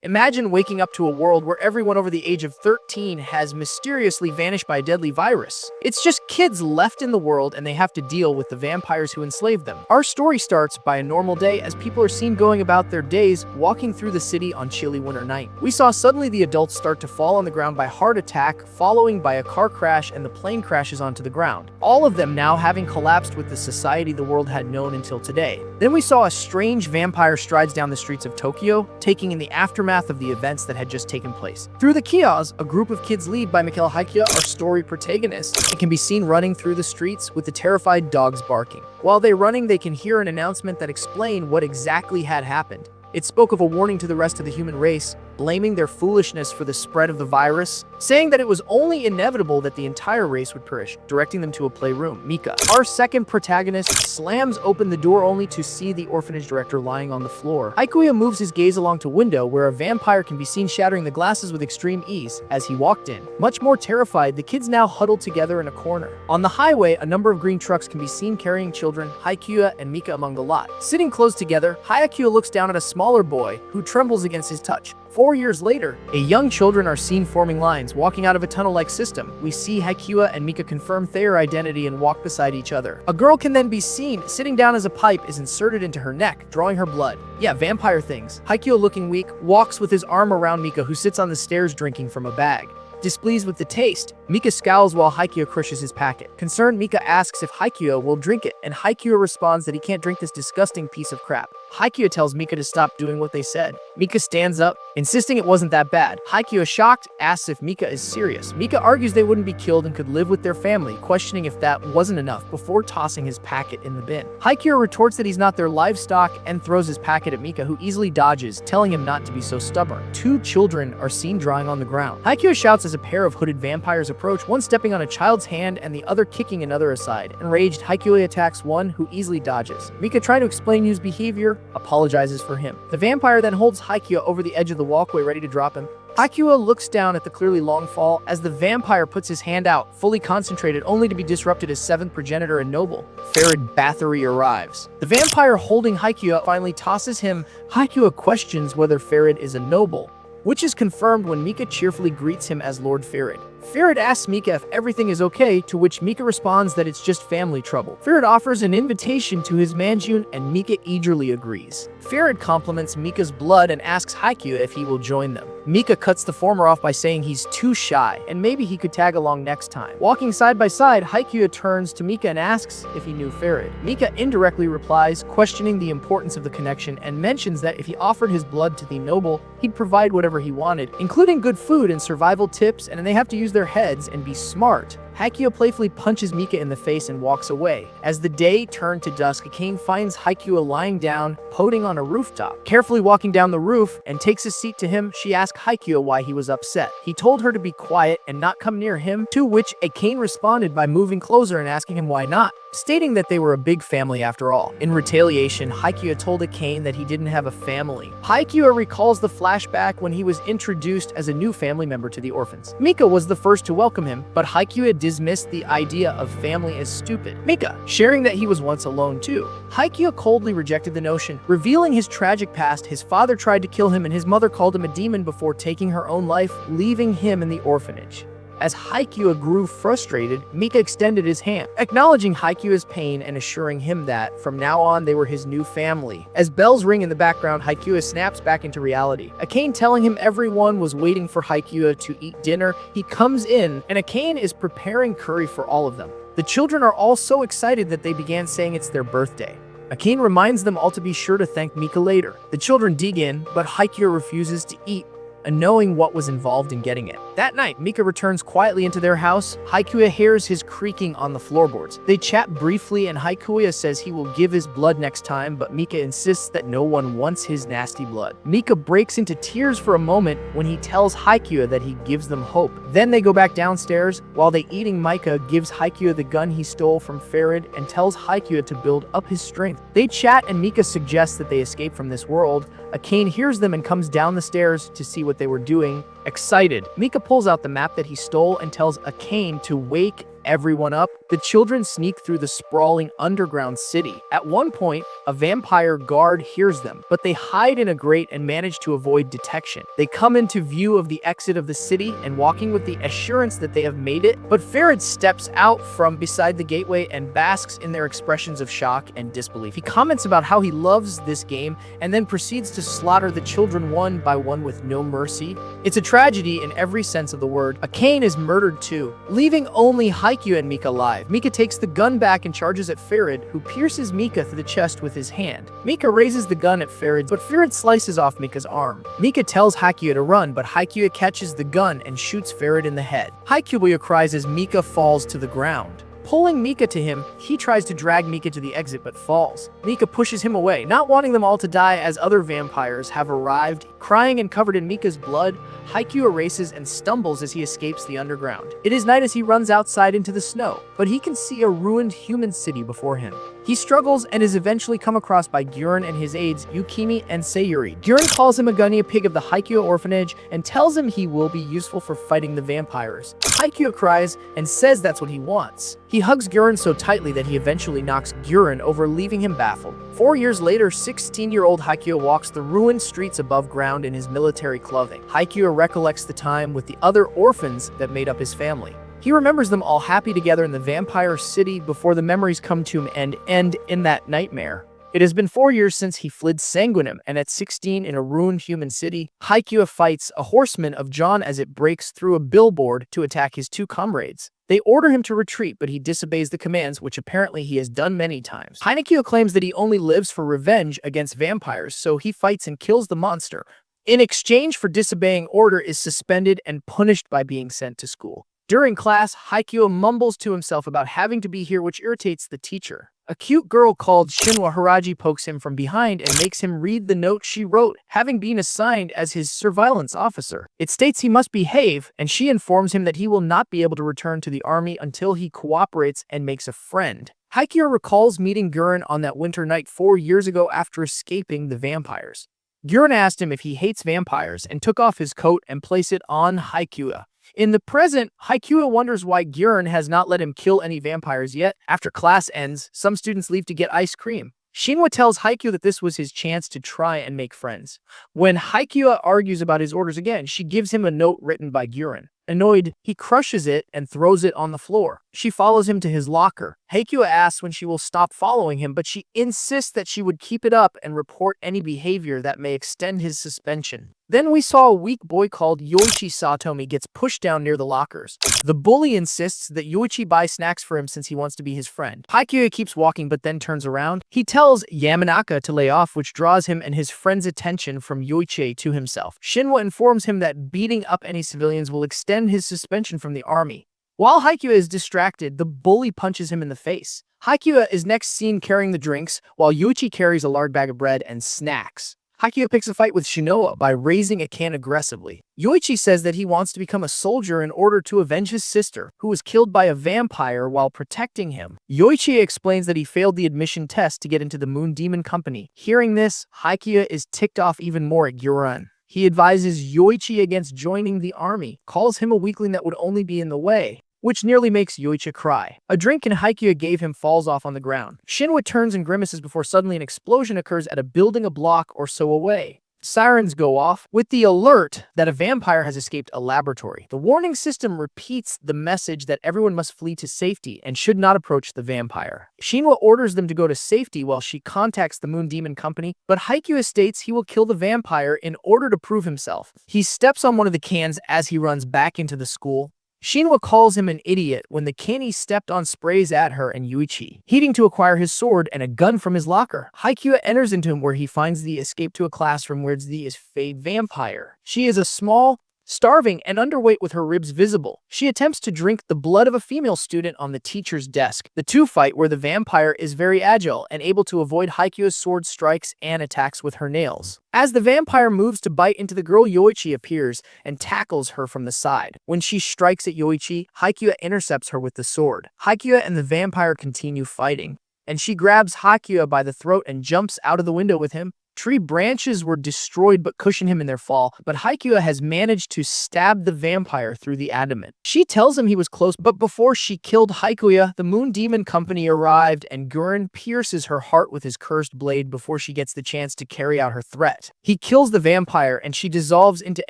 Imagine waking up to a world where everyone over the age of 13 has mysteriously vanished by a deadly virus. It's just kids left in the world and they have to deal with the vampires who enslaved them. Our story starts by a normal day as people are seen going about their days, walking through the city on chilly winter night. We saw suddenly the adults start to fall on the ground by heart attack, following by a car crash, and the plane crashes onto the ground. All of them now having collapsed with the society the world had known until today. Then we saw a strange vampire strides down the streets of Tokyo, taking in the aftermath of the events that had just taken place. Through the kiosks, a group of kids led by Mikhail Haikya, our story protagonist, and can be seen running through the streets with the terrified dogs barking. While they're running, they can hear an announcement that explained what exactly had happened. It spoke of a warning to the rest of the human race, blaming their foolishness for the spread of the virus, saying that it was only inevitable that the entire race would perish, directing them to a playroom. Mika, our second protagonist, slams open the door only to see the orphanage director lying on the floor. Haikuya moves his gaze along to window where a vampire can be seen shattering the glasses with extreme ease as he walked in. Much more terrified, the kids now huddled together in a corner. On the highway, a number of green trucks can be seen carrying children, Haikuya and Mika among the lot. Sitting close together, Haikuya looks down at a smaller boy who trembles against his touch. 4 years later, young children are seen forming lines, walking out of a tunnel-like system. We see Haikuya and Mika confirm their identity and walk beside each other. A girl can then be seen sitting down as a pipe is inserted into her neck, drawing her blood. Yeah, vampire things. Haikuya, looking weak, walks with his arm around Mika, who sits on the stairs drinking from a bag. Displeased with the taste, Mika scowls while Haikuya crushes his packet. Concerned, Mika asks if Haikuya will drink it, and Haikuya responds that he can't drink this disgusting piece of crap. Haikuya tells Mika to stop doing what they said. Mika stands up, insisting it wasn't that bad. Haikuya, shocked, asks if Mika is serious. Mika argues they wouldn't be killed and could live with their family, questioning if that wasn't enough before tossing his packet in the bin. Haikuya retorts that he's not their livestock and throws his packet at Mika, who easily dodges, telling him not to be so stubborn. 2 children are seen drying on the ground. Haikuya shouts as a pair of hooded vampires approach, one stepping on a child's hand and the other kicking another aside. Enraged, Haikuya attacks one, who easily dodges. Mika, trying to explain his behavior, apologizes for him. The vampire then holds Haikuya over the edge of the walkway, ready to drop him. Haikuya looks down at the clearly long fall as the vampire puts his hand out, fully concentrated, only to be disrupted as 7th progenitor and noble, Farid Bathory, arrives. The vampire holding Haikuya finally tosses him. Haikuya questions whether Farid is a noble, which is confirmed when Mika cheerfully greets him as Lord Farid. Farid asks Mika if everything is okay, to which Mika responds that it's just family trouble. Farid offers an invitation to his mansion and Mika eagerly agrees. Farid compliments Mika's blood and asks Haikuya if he will join them. Mika cuts the former off by saying he's too shy and maybe he could tag along next time. Walking side by side, Haikuya turns to Mika and asks if he knew Farid. Mika indirectly replies, questioning the importance of the connection, and mentions that if he offered his blood to the noble, he'd provide whatever he wanted, including good food and survival tips, and they have to use their heads and be smart. Haikuya playfully punches Mika in the face and walks away. As the day turned to dusk, Kane finds Haikuya lying down, poting on a rooftop. Carefully walking down the roof and takes a seat to him, she asks Haikuya why he was upset. He told her to be quiet and not come near him, to which Kane responded by moving closer and asking him why not, stating that they were a big family after all. In retaliation, Haikuya told Kane that he didn't have a family. Haikuya recalls the flashback when he was introduced as a new family member to the orphans. Mika was the first to welcome him, but Haikuya dismissed the idea of family as stupid. Mika, sharing that he was once alone too. Haikuya coldly rejected the notion, revealing his tragic past. His father tried to kill him and his mother called him a demon before taking her own life, leaving him in the orphanage. As Haikuya grew frustrated, Mika extended his hand, acknowledging Haikuya's pain and assuring him that, from now on, they were his new family. As bells ring in the background, Haikuya snaps back into reality. Akane telling him everyone was waiting for Haikuya to eat dinner. He comes in, and Akane is preparing curry for all of them. The children are all so excited that they began saying it's their birthday. Akane reminds them all to be sure to thank Mika later. The children dig in, but Haikuya refuses to eat, knowing what was involved in getting it. That night, Mika returns quietly into their house. Haikuya hears his creaking on the floorboards. They chat briefly and Haikuya says he will give his blood next time, but Mika insists that no one wants his nasty blood. Mika breaks into tears for a moment when he tells Haikuya that he gives them hope. Then they go back downstairs. While they eating, Mika gives Haikuya the gun he stole from Farid and tells Haikuya to build up his strength. They chat and Mika suggests that they escape from this world. Akane hears them and comes down the stairs to see what they were doing. Excited, Mika pulls out the map that he stole and tells Akane to wake everyone up. The children sneak through the sprawling underground city. At one point, a vampire guard hears them, but they hide in a grate and manage to avoid detection. They come into view of the exit of the city and walking with the assurance that they have made it, but Farid steps out from beside the gateway and basks in their expressions of shock and disbelief. He comments about how he loves this game and then proceeds to slaughter the children one by one with no mercy. It's a tragedy in every sense of the word. Akane is murdered too, leaving only Haikyuu and Mika alive. Mika takes the gun back and charges at Farid, who pierces Mika through the chest with his hand. Mika raises the gun at Farid, but Farid slices off Mika's arm. Mika tells Haikyuu to run, but Haikyuu catches the gun and shoots Farid in the head. Haikyuu cries as Mika falls to the ground. Pulling Mika to him, he tries to drag Mika to the exit but falls. Mika pushes him away, not wanting them all to die as other vampires have arrived. Crying and covered in Mika's blood, Haikyuu races and stumbles as he escapes the underground. It is night as he runs outside into the snow, but he can see a ruined human city before him. He struggles and is eventually come across by Guren and his aides, Yukimi and Sayuri. Guren calls him a guinea pig of the Haikyuu orphanage and tells him he will be useful for fighting the vampires. Haikyuu cries and says that's what he wants. He hugs Guren so tightly that he eventually knocks Guren over, leaving him baffled. 4 years later, 16-year-old Haikyuu walks the ruined streets above ground in his military clothing. Haikyuu recollects the time with the other orphans that made up his family. He remembers them all happy together in the vampire city before the memories come to him and end in that nightmare. It has been 4 years since he fled Sanguinum, and at 16 in a ruined human city, Haikyuu fights a horseman of John as it breaks through a billboard to attack his two comrades. They order him to retreat, but he disobeys the commands, which apparently he has done many times. Haikyuu claims that he only lives for revenge against vampires, so he fights and kills the monster. In exchange for disobeying order, is suspended and punished by being sent to school. During class, Haikyuu mumbles to himself about having to be here, which irritates the teacher. A cute girl called Shinwa Haraji pokes him from behind and makes him read the note she wrote, having been assigned as his surveillance officer. It states he must behave, and she informs him that he will not be able to return to the army until he cooperates and makes a friend. Haikyuu recalls meeting Guren on that winter night 4 years ago after escaping the vampires. Guren asked him if he hates vampires and took off his coat and placed it on Haikyuu. In the present, Haikyuu wonders why Guren has not let him kill any vampires yet. After class ends, some students leave to get ice cream. Shinwa tells Haikyuu that this was his chance to try and make friends. When Haikyuu argues about his orders again, she gives him a note written by Guren. Annoyed, he crushes it and throws it on the floor. She follows him to his locker. Haikyuu asks when she will stop following him, but she insists that she would keep it up and report any behavior that may extend his suspension. Then we saw a weak boy called Yoichi Satomi gets pushed down near the lockers. The bully insists that Yoichi buy snacks for him since he wants to be his friend. Haikyuu keeps walking but then turns around. He tells Yamanaka to lay off, which draws him and his friend's attention from Yoichi to himself. Shinwa informs him that beating up any civilians will extend his suspension from the army. While Haikyuu is distracted, the bully punches him in the face. Haikyuu is next seen carrying the drinks, while Yoichi carries a large bag of bread and snacks. Haikyuu picks a fight with Shinoa by raising a can aggressively. Yoichi says that he wants to become a soldier in order to avenge his sister, who was killed by a vampire while protecting him. Yoichi explains that he failed the admission test to get into the Moon Demon Company. Hearing this, Haikyuu is ticked off even more at Guren. He advises Yoichi against joining the army, calls him a weakling that would only be in the way, which nearly makes Yoichi cry. A drink Haikyuu gave him falls off on the ground. Shinwa turns and grimaces before suddenly an explosion occurs at a building a block or so away. Sirens go off with the alert that a vampire has escaped a laboratory. The warning system repeats the message that everyone must flee to safety and should not approach the vampire. Shinwa orders them to go to safety while she contacts the Moon Demon Company, but Haikyuu states he will kill the vampire in order to prove himself. He steps on one of the cans as he runs back into the school. Shinwa calls him an idiot when the can he stepped on sprays at her and Yoichi, heeding to acquire his sword and a gun from his locker. Haikyuu enters into him where he finds the escape to a classroom where the is a vampire. She is a small, starving, and underweight with her ribs visible. She attempts to drink the blood of a female student on the teacher's desk. The two fight where the vampire is very agile and able to avoid Haikyuu's sword strikes and attacks with her nails. As the vampire moves to bite into the girl, Yoichi appears and tackles her from the side. When she strikes at Yoichi, Haikyuu intercepts her with the sword. Haikyuu and the vampire continue fighting, and she grabs Haikyuu by the throat and jumps out of the window with him. Tree branches were destroyed but cushion him in their fall, but Haikua has managed to stab the vampire through the adamant. She tells him he was close, but before she killed Haikua, the Moon Demon Company arrived and Gurren pierces her heart with his cursed blade before she gets the chance to carry out her threat. He kills the vampire and she dissolves into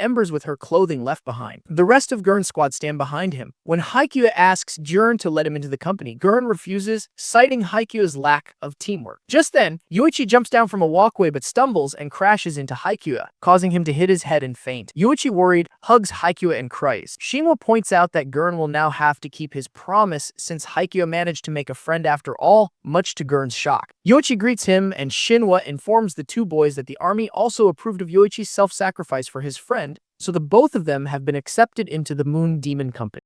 embers with her clothing left behind. The rest of Gurren's squad stand behind him. When Haikua asks Gurren to let him into the company, Gurren refuses, citing Haikua's lack of teamwork. Just then, Yuichi jumps down from a walkway but stumbles and crashes into Haikua, causing him to hit his head and faint. Yuichi, worried, hugs Haikua and cries. Shinwa points out that Gurren will now have to keep his promise since Haikua managed to make a friend after all, much to Gurren's shock. Yuichi greets him and Shinwa informs the two boys that the army also approved of Yuichi's self-sacrifice for his friend, so the both of them have been accepted into the Moon Demon Company.